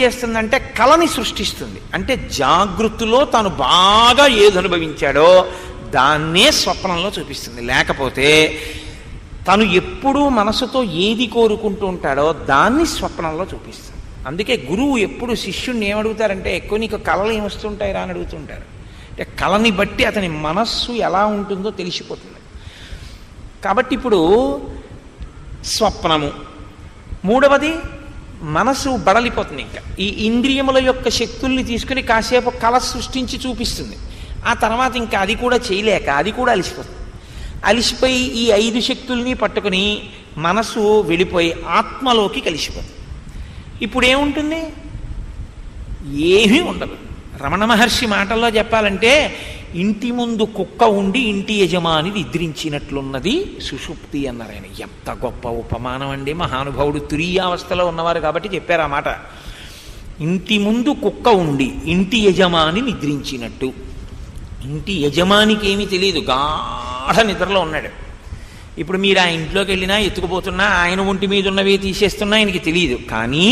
చేస్తుందంటే కళని సృష్టిస్తుంది. అంటే జాగృతిలో తాను బాగా ఏది అనుభవించాడో దాన్నే స్వప్నంలో చూపిస్తుంది. లేకపోతే తను ఎప్పుడూ మనసుతో ఏది కోరుకుంటూ ఉంటాడో దాన్ని స్వప్నంలో చూపిస్తుంది. అందుకే గురువు ఎప్పుడు శిష్యుణ్ణి ఏమడుగుతారంటే, ఎక్కువ నీకు కళలు ఏమొస్తుంటాయి రా అని అడుగుతుంటారు. అంటే కళని బట్టి అతని మనస్సు ఎలా ఉంటుందో తెలిసిపోతుంది. కాబట్టి ఇప్పుడు స్వప్నము. మూడవది మనసు బడలిపోతుంది. ఇంకా ఈ ఇంద్రియముల యొక్క శక్తుల్ని తీసుకుని కాసేపు కళ సృష్టించి చూపిస్తుంది. ఆ తర్వాత ఇంకా అది కూడా చేయలేక అది కూడా అలిసిపోతుంది. అలిసిపోయి ఈ 5 శక్తుల్ని పట్టుకుని మనసు వెళ్ళిపోయి ఆత్మలోకి కలిసిపోతుంది. ఇప్పుడు ఏముంటుంది? ఏమీ ఉండదు. రమణ మహర్షి మాటల్లో చెప్పాలంటే, ఇంటి ముందు కుక్క ఉండి ఇంటి యజమాని నిద్రించినట్లున్నది సుషుప్తి అన్నారు ఆయన. ఎంత గొప్ప ఉపమానం అండి! మహానుభావుడు తురీయావస్థలో ఉన్నవారు కాబట్టి చెప్పారు ఆ మాట. ఇంటి ముందు కుక్క ఉండి ఇంటి యజమాని నిద్రించినట్టు. ఇంటి యజమానికి ఏమీ తెలియదు, గాఢ నిద్రలో ఉన్నాడు. ఇప్పుడు మీరు ఆ ఇంట్లోకి వెళ్ళినా ఎత్తుకుపోతున్నా ఆయన ఒంటి మీద ఉన్నవి తీసేస్తున్నా ఆయనకి తెలియదు. కానీ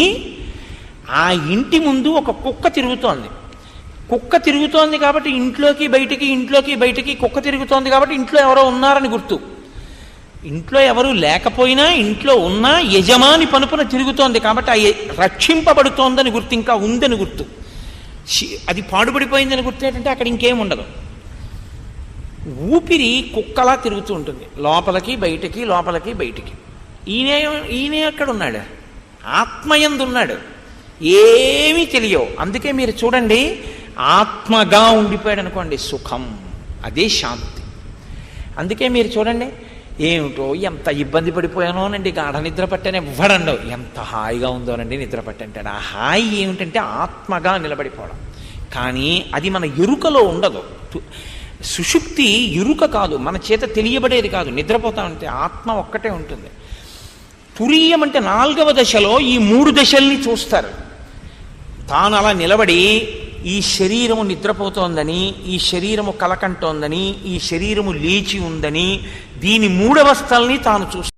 ఆ ఇంటి ముందు ఒక కుక్క తిరుగుతోంది. కుక్క తిరుగుతోంది కాబట్టి ఇంట్లోకి బయటికి కుక్క తిరుగుతోంది కాబట్టి ఇంట్లో ఎవరో ఉన్నారని గుర్తు. ఇంట్లో ఎవరు లేకపోయినా ఇంట్లో ఉన్నా యజమాని పనుపున తిరుగుతోంది కాబట్టి రక్షింపబడుతోందని గుర్తు, ఇంకా ఉందని గుర్తు. అది పాడుపడిపోయిందని గుర్తు ఏంటంటే అక్కడ ఇంకేం ఉండదు. ఊపిరి కుక్కలా తిరుగుతూ ఉంటుంది, లోపలికి బయటికి. ఈయన ఎక్కడ ఉన్నాడు? ఆత్మయందు ఉన్నాడు. ఏమీ తెలియవు. అందుకే మీరు చూడండి, ఆత్మగా ఉండిపోయాడు అనుకోండి, సుఖం, అదే శాంతి. అందుకే మీరు చూడండి, ఏమిటో ఎంత ఇబ్బంది పడిపోయానోనండి, గాఢ నిద్ర పట్టాను ఇవ్వడండో, ఎంత హాయిగా ఉందోనండి నిద్ర పట్టంటాడు. ఆ హాయి ఏమిటంటే ఆత్మగా నిలబడిపోవడం. కానీ అది మన ఎరుకలో ఉండదు. సుషుప్తి ఎరుక కాదు, మన చేత తెలియబడేది కాదు. నిద్రపోతామంటే ఆత్మ ఒక్కటే ఉంటుంది. తురీయం అంటే 4వ దశలో ఈ 3 దశల్ని చూస్తారు. తాను అలా నిలబడి ఈ శరీరము నిద్రపోతోందని, ఈ శరీరము కలకంటోందని, ఈ శరీరము లేచి ఉందని, దీని 3 అవస్థల్ని తాను చూస్తాడు.